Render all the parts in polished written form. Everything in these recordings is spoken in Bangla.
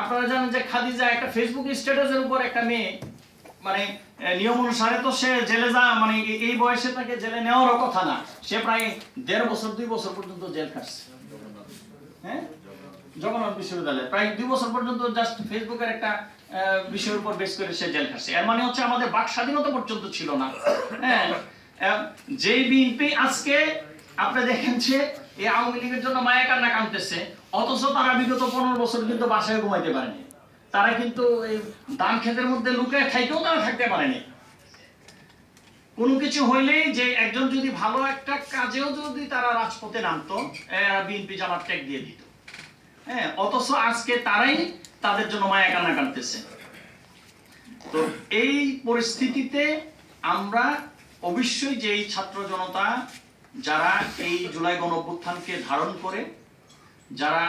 আপনারা জানেন যে খাদিজা একটা ফেসবুক স্ট্যাটাসের উপর একটা মেয়ে মানে নিয়ম অনুসারে তো সে জেলে যা মানে এই বয়সে তাকে জেলে নেওয়ারও কথা না, সে প্রায় 1.5 বছর 2 বছর পর্যন্ত জেল খাটছে। হ্যাঁ, জগন্নাথ বিশ্ববিদ্যালয়ে প্রায় 2 বছর পর্যন্ত জাস্ট ফেসবুকের একটা বিষয়ের উপর বেস করে সে জেল খাটছে। এর মানে হচ্ছে আমাদের বাক স্বাধীনতা পর্যন্ত ছিল না। হ্যাঁ, যে বিএনপি আজকে আপনি দেখেন যে এই আওয়ামী লীগের জন্য মায়া কান্না কাঁদতেছে, অথচ তারা বিগত 15 বছর কিন্তু বাসায় ঘুমাইতে পারেনি। তারা কিন্তু এই ধান ক্ষেতের মধ্যে লুকায় থাইকেও তারা থাকতে পারেনি। কোনো কিছু হইলেই যে একজন যদি ভালো একটা কাজেও যদি তারা রাজপথে নামতো, বিএনপি জামাত ট্যাগ দিয়ে দিত। হ্যাঁ, অথচ আজকে তারাই তাদের জন্য মায়া কান্না কাঁদতেছে। তো এই পরিস্থিতিতে আমরা অবশ্যই যে ছাত্র জনতা যারা এই জুলাই গণঅভ্যুত্থানকে ধারণ করে, যারা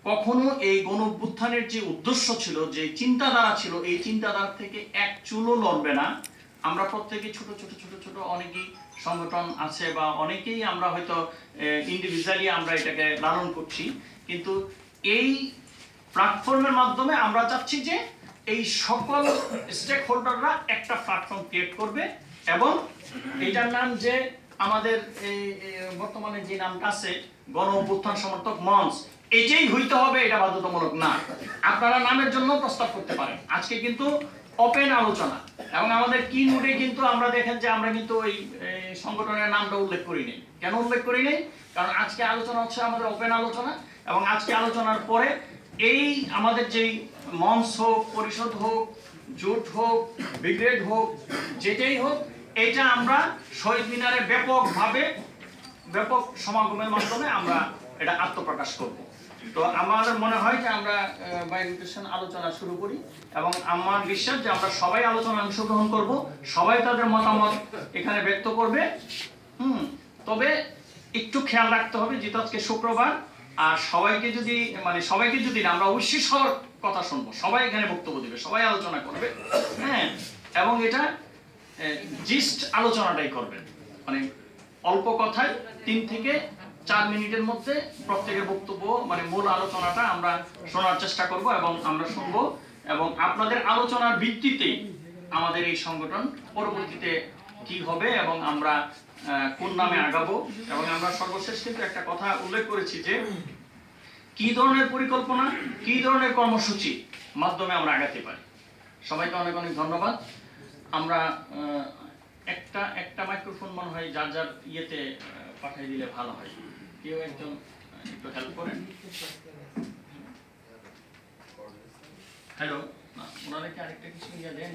কখনো এই গণঅভ্যুত্থানের যে উদ্দেশ্য ছিল, যে চিন্তাধারা ছিল, এই চিন্তাধারা থেকে এক চুলও লড়বে না। আমরা প্রত্যেকে ছোট ছোট ছোট ছোট অনেকেই সংগঠন আছে বা অনেকেই আমরা হয়তো ইন্ডিভিজুয়ালি আমরা এটাকে লালন করছি, কিন্তু এই প্ল্যাটফর্মের মাধ্যমে আমরা চাচ্ছি যে এই সকল স্টেক হোল্ডাররা একটা প্ল্যাটফর্ম ক্রিয়েট করবে এবং এটার নাম যে আমাদের বর্তমানে যে নামটা আছে গণ অভ্যুত্থান সমর্থক মঞ্চ, এটাই হইতে হবে, এটা বাধ্যতামূলক না। আপনারা নামের জন্য প্রস্তাব করতে পারেন। আজকে কিন্তু ওপেন আলোচনা এবং আমাদের কি নোটে কিন্তু আমরা দেখেন যে আমরা কিন্তু ওই সংগঠনের নামটা উল্লেখ করি নাই। কেন উল্লেখ করি নাই? কারণ আজকে আলোচনা হচ্ছে আমাদের ওপেন আলোচনা এবং আজকে আলোচনার পরে এই আমাদের যেই মঞ্চ হোক, পরিষদ হোক, জোট হোক, ব্রিগেড হোক, যেটাই হোক, এটা আমরা শহীদ মিনারে ব্যাপকভাবে ব্যাপক সমাগমের মাধ্যমে আমরা এটা আত্মপ্রকাশ করব। তো আমাদের মনে হয় যে আমরা বাইরেশন আলোচনা শুরু করি এবং আমার বিশ্বাস যে আমরা সবাই আলোচনায় অংশগ্রহণ করব, সবাই তাদের মতামত এখানে ব্যক্ত করবে। তবে একটু খেয়াল রাখতে হবে যেহেতু আজকে শুক্রবার, আর সবাইকে যদি আমরা অবশ্যই সবার কথা শুনবো, সবাই এখানে বক্তব্য দিবে, সবাই আলোচনা করবে। হ্যাঁ, এবং এটা জিস্ট আলোচনাটাই করবেন, মানে অল্প কথায় 3 থেকে 4 মিনিটের মধ্যে প্রত্যেকের বক্তব্য মানে মূল আলোচনাটা আমরা শোনার চেষ্টা করব এবং আমরা শুনবো এবং আপনাদের আলোচনার ভিত্তিতে আমাদের এই সংগঠন পরবর্তীতে কি হবে এবং আমরা কোন নামে আগাবো। এবং আমরা সর্বশেষ কিন্তু একটা কথা উল্লেখ করেছি যে কি ধরনের পরিকল্পনা, কি ধরনের কর্মসূচি মাধ্যমে আমরা আগাতে পারি। সবাইকে অনেক অনেক ধন্যবাদ। আমরা একটা মাইক্রোফোন মনে হয় যার যার ইয়েতে পাঠিয়ে দিলে ভালো হয়। কেউ একজন একটু হেল্প করেন। হ্যালো, ওনারা কি আরেকটা কিছু ইয়ে দেন?